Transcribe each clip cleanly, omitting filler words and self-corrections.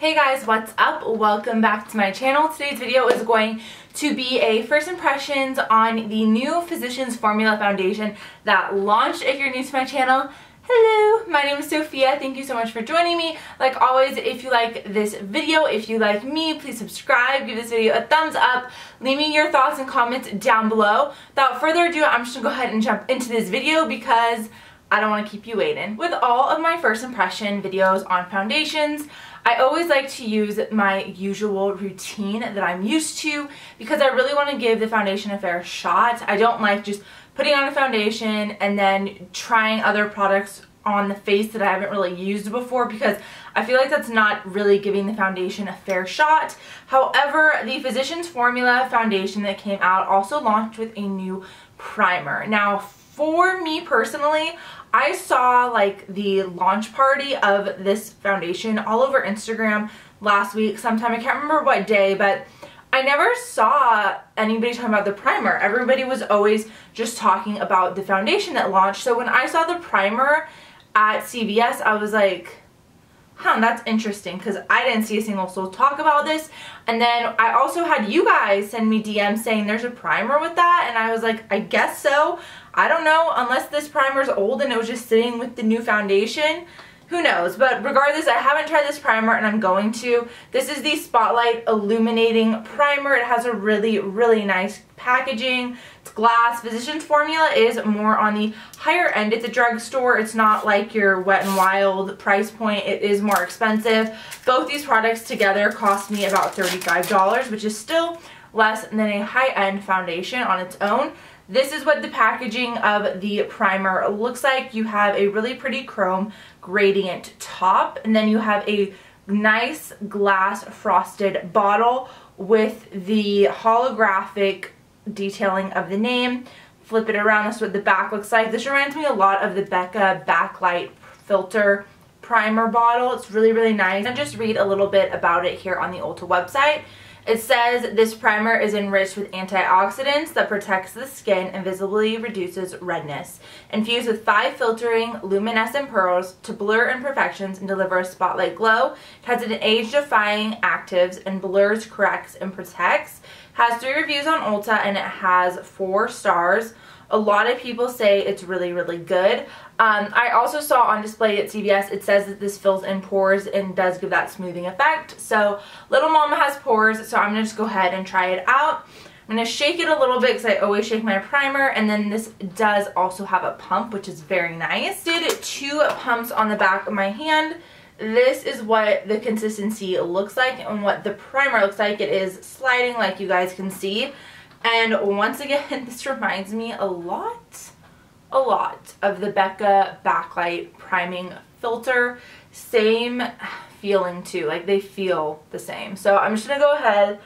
Hey guys, what's up? Welcome back to my channel. Today's video is going to be a first impressions on the new Physicians Formula foundation that launched. If you're new to my channel, hello, my name is Sophia. Thank you so much for joining me. Like always, if you like this video, if you like me, please subscribe, give this video a thumbs up, leave me your thoughts and comments down below. Without further ado, I'm just gonna go ahead and jump into this video because I don't want to keep you waiting. With all of my first impression videos on foundations, I always like to use my usual routine that I'm used to because I really want to give the foundation a fair shot. I don't like just putting on a foundation and then trying other products on the face that I haven't really used before because I feel like that's not really giving the foundation a fair shot. However, the Physicians Formula foundation that came out also launched with a new primer. Now, for me personally, I saw like the launch party of this foundation all over Instagram last week sometime. I can't remember what day, but I never saw anybody talking about the primer. Everybody was always just talking about the foundation that launched. So when I saw the primer at CVS, I was like, huh, that's interesting because I didn't see a single soul talk about this. And then I also had you guys send me DMs saying there's a primer with that, and I was like, I guess so. I don't know, unless this primer's old and it was just sitting with the new foundation. Who knows? But regardless, I haven't tried this primer and I'm going to. This is the Spotlight Illuminating Primer. It has a really, really nice packaging. It's glass. Physicians Formula is more on the higher end. It's a drugstore. It's not like your Wet n Wild price point. It is more expensive. Both these products together cost me about $35, which is still less than a high-end foundation on its own. This is what the packaging of the primer looks like. You have a really pretty chrome gradient top, and then you have a nice glass frosted bottle with the holographic detailing of the name. Flip it around, that's what the back looks like. This reminds me a lot of the Becca Backlight Filter primer bottle. It's really, really nice. I'll just read a little bit about it here on the Ulta website. It says this primer is enriched with antioxidants that protects the skin and visibly reduces redness. Infused with 5 filtering luminescent pearls to blur imperfections and deliver a spotlight glow. It has an age-defying actives and blurs, corrects, and protects. Has 3 reviews on Ulta and it has 4 stars. A lot of people say it's really, really good. I also saw on display at CVS, it says that this fills in pores and does give that smoothing effect. So little mama has pores, so I'm going to just go ahead and try it out. I'm going to shake it a little bit because I always shake my primer, and then this does also have a pump, which is very nice. Did 2 pumps on the back of my hand. This is what the consistency looks like and what the primer looks like. It is sliding like you guys can see. And once again, this reminds me a lot of the Becca Backlight Priming Filter. Same feeling too, like they feel the same. So I'm just gonna go ahead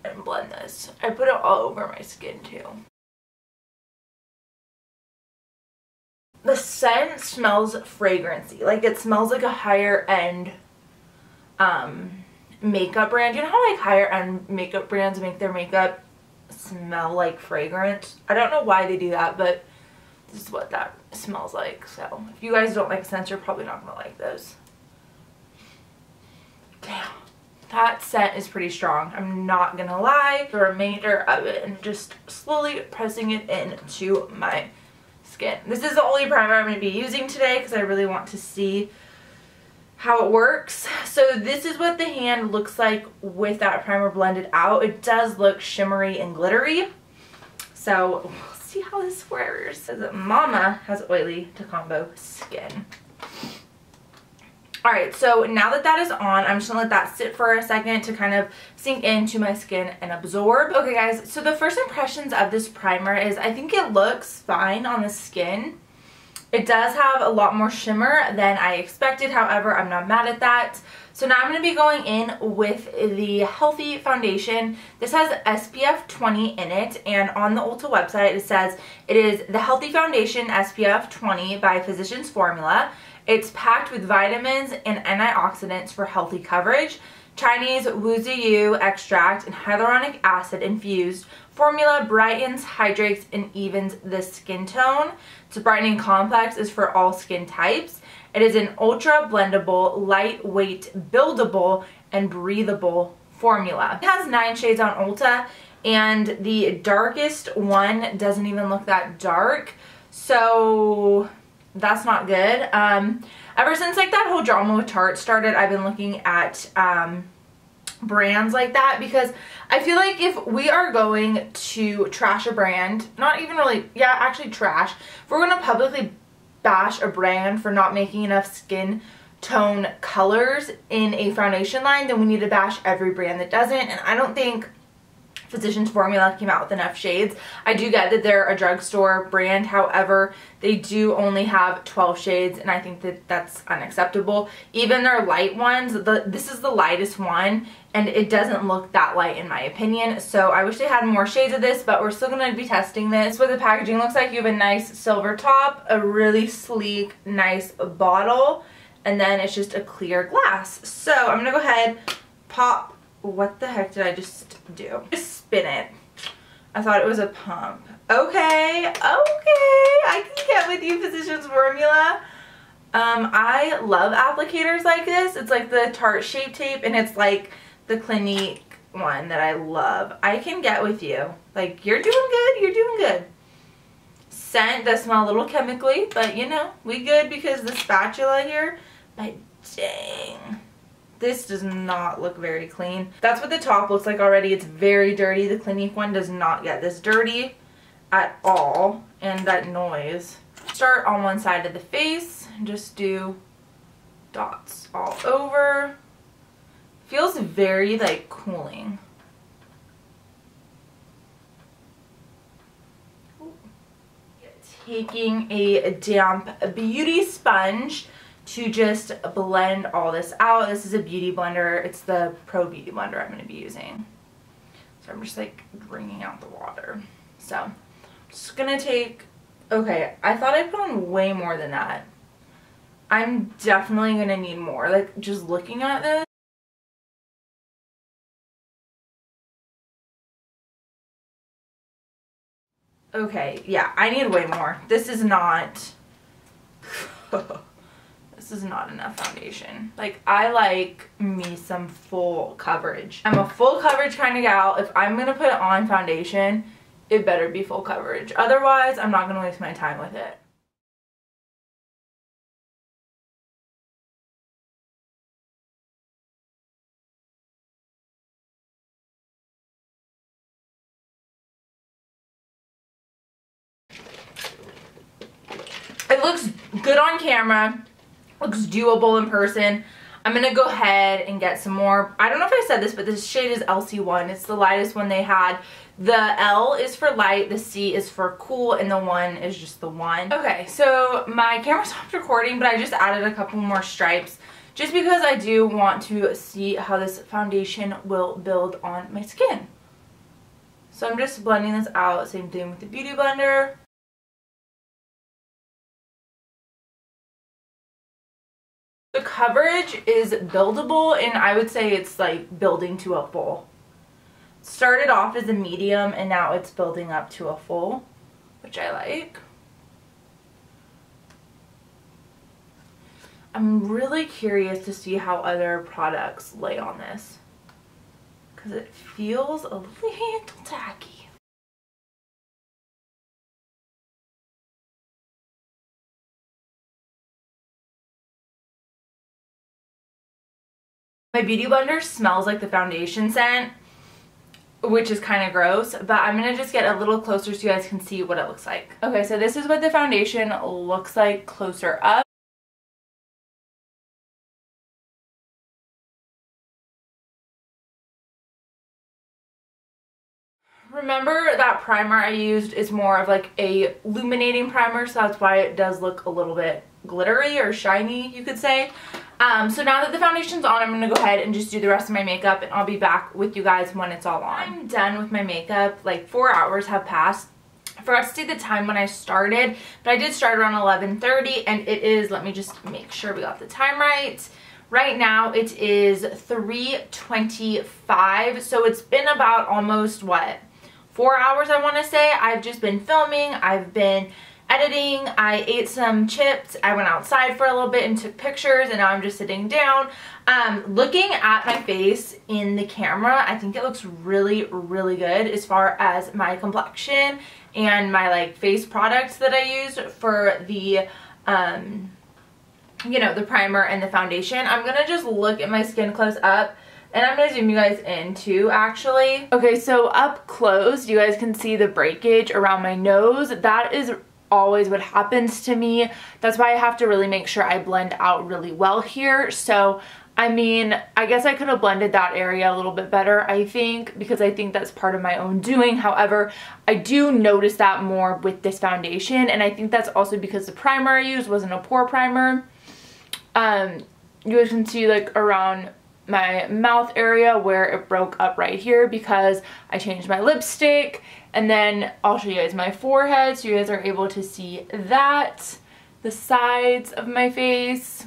and blend this. I put it all over my skin too. The scent smells fragrancy, like it smells like a higher end makeup brand. You know how like higher end makeup brands make their makeup smell like fragrance? I don't know why they do that, but this is what that smells like. So if you guys don't like scents, you're probably not gonna like those. Damn, that scent is pretty strong, I'm not gonna lie. The remainder of it and just slowly pressing it into my skin. This is the only primer I'm going to be using today because I really want to see how it works. So this is what the hand looks like with that primer blended out. It does look shimmery and glittery. So we'll see how this wears. Mama has oily to combo skin. Alright, so now that that is on, I'm just going to let that sit for a second to kind of sink into my skin and absorb. Okay guys, so the first impressions of this primer is I think it looks fine on the skin. It does have a lot more shimmer than I expected, however, I'm not mad at that. So now I'm going to be going in with the Healthy Foundation. This has SPF 20 in it, and on the Ulta website it says it is the Healthy Foundation SPF 20 by Physicians Formula. It's packed with vitamins and antioxidants for healthy coverage. Chinese wuziyu extract and hyaluronic acid infused formula brightens, hydrates, and evens the skin tone. It's a brightening complex, is for all skin types. It is an ultra blendable, lightweight, buildable, and breathable formula. It has 9 shades on Ulta, and the darkest one doesn't even look that dark, so that's not good. Ever since like that whole drama with Tarte started, I've been looking at brands like that, because I feel like if we are going to trash a brand, not even really, yeah, actually trash, if we're going to publicly bash a brand for not making enough skin tone colors in a foundation line, then we need to bash every brand that doesn't. And I don't think Physicians Formula came out with enough shades. I do get that they're a drugstore brand, however, they do only have 12 shades, and I think that that's unacceptable. Even their light ones, this is the lightest one, and it doesn't look that light in my opinion. So I wish they had more shades of this, but we're still going to be testing this. What the packaging looks like, you have a nice silver top, a really sleek, nice bottle, and then it's just a clear glass. So I'm going to go ahead, pop. What the heck did I just do? Just spin it. I thought it was a pump. Okay, okay, I can get with you, Physicians Formula. I love applicators like this. It's like the Tarte Shape Tape, and it's like the Clinique one that I love. I can get with you. Like, you're doing good, you're doing good. Scent does smell a little chemically, but you know, we good because the spatula here, but dang. This does not look very clean. That's what the top looks like already. It's very dirty. The Clinique one does not get this dirty at all. And that noise. Start on one side of the face and just do dots all over. Feels very like cooling. Taking a damp beauty sponge to just blend all this out. This is a beauty blender. It's the Pro Beauty Blender I'm going to be using. So I'm just like wringing out the water. So I'm just going to take, okay, I thought I put on way more than that. I'm definitely going to need more. Like, just looking at this. Okay, yeah, I need way more. This is not... This is not enough foundation. Like, I like me some full coverage. I'm a full coverage kind of gal. If I'm going to put on foundation, it better be full coverage. Otherwise, I'm not going to waste my time with it. It looks good on camera. Looks doable in person. I'm going to go ahead and get some more. I don't know if I said this, but this shade is LC1. It's the lightest one they had. The L is for light, the C is for cool, and the 1 is just the 1. Okay, so my camera stopped recording, but I just added a couple more stripes just because I do want to see how this foundation will build on my skin. So I'm just blending this out. Same thing with the Beauty Blender. The coverage is buildable, and I would say it's like building to a full. Started off as a medium, and now it's building up to a full, which I like. I'm really curious to see how other products lay on this, because it feels a little tacky. My Beauty Blender smells like the foundation scent, which is kind of gross, but I'm going to just get a little closer so you guys can see what it looks like. Okay, so this is what the foundation looks like closer up. Remember that primer I used is more of like a illuminating primer, so that's why it does look a little bit glittery or shiny, you could say. So now that the foundation's on, I'm going to go ahead and just do the rest of my makeup, and I'll be back with you guys when it's all on. I'm done with my makeup. Like 4 hours have passed. I forgot to say the time when I started, but I did start around 11:30, and it is, let me just make sure we got the time right. Right now it is 3:25, so it's been about almost, what, 4 hours I want to say. I've just been filming, I've been editing, I ate some chips, I went outside for a little bit and took pictures, and now I'm just sitting down. Looking at my face in the camera, I think it looks really, really good as far as my complexion and my like face products that I use for the you know, the primer and the foundation. I'm gonna just look at my skin close up, and I'm gonna zoom you guys in too, actually. Okay, so up close, you guys can see the breakage around my nose. That is always what happens to me. That's why I have to really make sure I blend out really well here. So, I mean, I guess I could have blended that area a little bit better, I think, because I think that's part of my own doing. However, I do notice that more with this foundation, and I think that's also because the primer I used wasn't a pore primer. You guys can see like around my mouth area where it broke up right here because I changed my lipstick. And then I'll show you guys my forehead so you guys are able to see that, the sides of my face,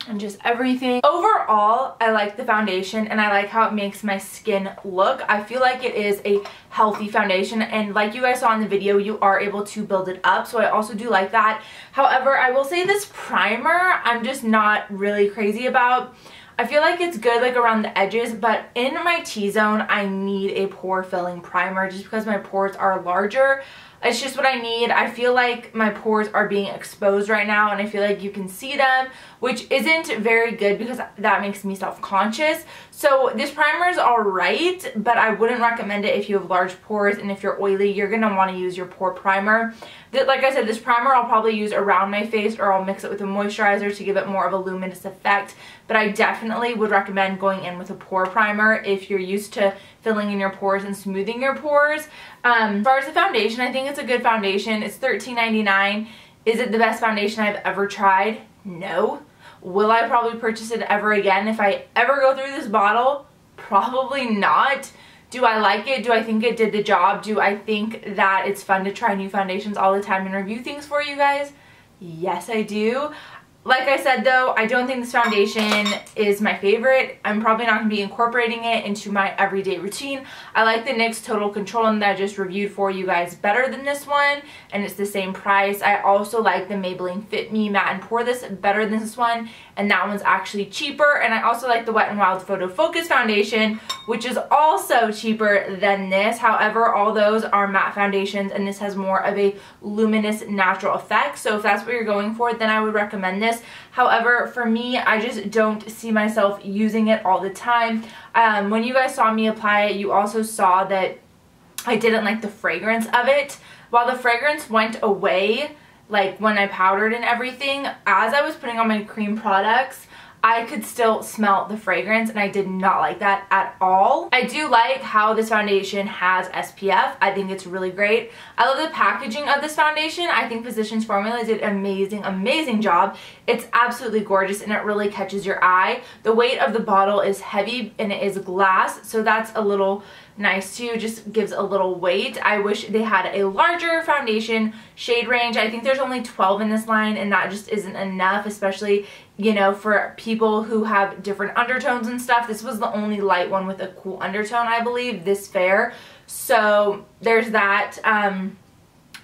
and just everything. Overall, I like the foundation and I like how it makes my skin look. I feel like it is a healthy foundation, and like you guys saw in the video, you are able to build it up, so I also do like that. However, I will say this primer, I'm just not really crazy about. I feel like it's good like around the edges, but in my T-zone, I need a pore filling primer just because my pores are larger. It's just what I need. I feel like my pores are being exposed right now, and I feel like you can see them, which isn't very good because that makes me self-conscious. So this primer is alright, but I wouldn't recommend it if you have large pores, and if you're oily, you're going to want to use your pore primer. Like I said, this primer I'll probably use around my face, or I'll mix it with a moisturizer to give it more of a luminous effect. But I definitely would recommend going in with a pore primer if you're used to filling in your pores and smoothing your pores. As far as the foundation, I think it's a good foundation. It's $13.99. Is it the best foundation I've ever tried? No. Will I probably purchase it ever again if I ever go through this bottle? Probably not. Do I like it? Do I think it did the job? Do I think that it's fun to try new foundations all the time and review things for you guys? Yes, I do. Like I said though, I don't think this foundation is my favorite. I'm probably not going to be incorporating it into my everyday routine. I like the NYX Total Control that I just reviewed for you guys better than this one, and it's the same price. I also like the Maybelline Fit Me Matte and Poreless better than this one, and that one's actually cheaper. And I also like the Wet n Wild Photo Focus foundation, which is also cheaper than this. However, all those are matte foundations, and this has more of a luminous natural effect. So if that's what you're going for, then I would recommend this. However, for me, I just don't see myself using it all the time. When you guys saw me apply it, you also saw that I didn't like the fragrance of it. While the fragrance went away, like when I powdered and everything, as I was putting on my cream products, I could still smell the fragrance, and I did not like that at all. I do like how this foundation has SPF. I think it's really great. I love the packaging of this foundation. I think Physicians Formula did an amazing job. It's absolutely gorgeous, and it really catches your eye. The weight of the bottle is heavy, and it is glass, so that's a little nice too. Just gives a little weight. I wish they had a larger foundation shade range. I think there's only 12 in this line, and that just isn't enough, especially, you know, for people who have different undertones and stuff. This was the only light one with a cool undertone, I believe, this fair. So there's that.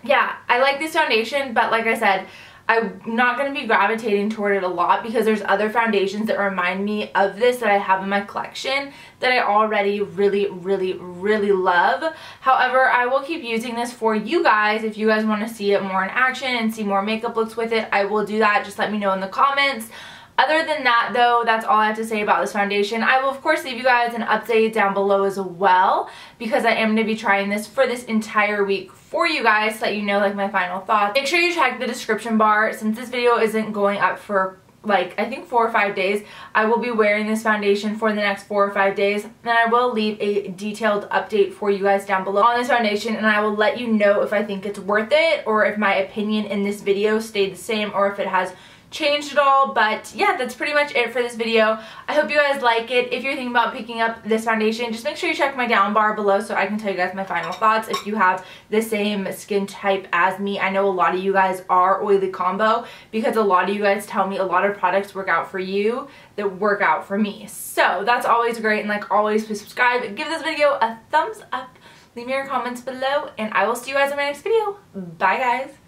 Yeah, I like this foundation, but like I said, I'm not going to be gravitating toward it a lot because there's other foundations that remind me of this that I have in my collection that I already really love. However, I will keep using this for you guys. If you guys want to see it more in action and see more makeup looks with it, I will do that. Just let me know in the comments. Other than that though, that's all I have to say about this foundation. I will of course leave you guys an update down below as well, because I am going to be trying this for this entire week for you guys to let you know like my final thoughts. Make sure you check the description bar. Since this video isn't going up for like I think 4 or 5 days, I will be wearing this foundation for the next 4 or 5 days, and I will leave a detailed update for you guys down below on this foundation, and I will let you know if I think it's worth it, or if my opinion in this video stayed the same, or if it has changed at all, but yeah, that's pretty much it for this video. I hope you guys like it. If you're thinking about picking up this foundation, just make sure you check my down bar below so I can tell you guys my final thoughts if you have the same skin type as me. I know a lot of you guys are oily combo because a lot of you guys tell me a lot of products work out for you that work out for me. So that's always great, and like always, please subscribe, give this video a thumbs up, leave me your comments below, and I will see you guys in my next video. Bye guys.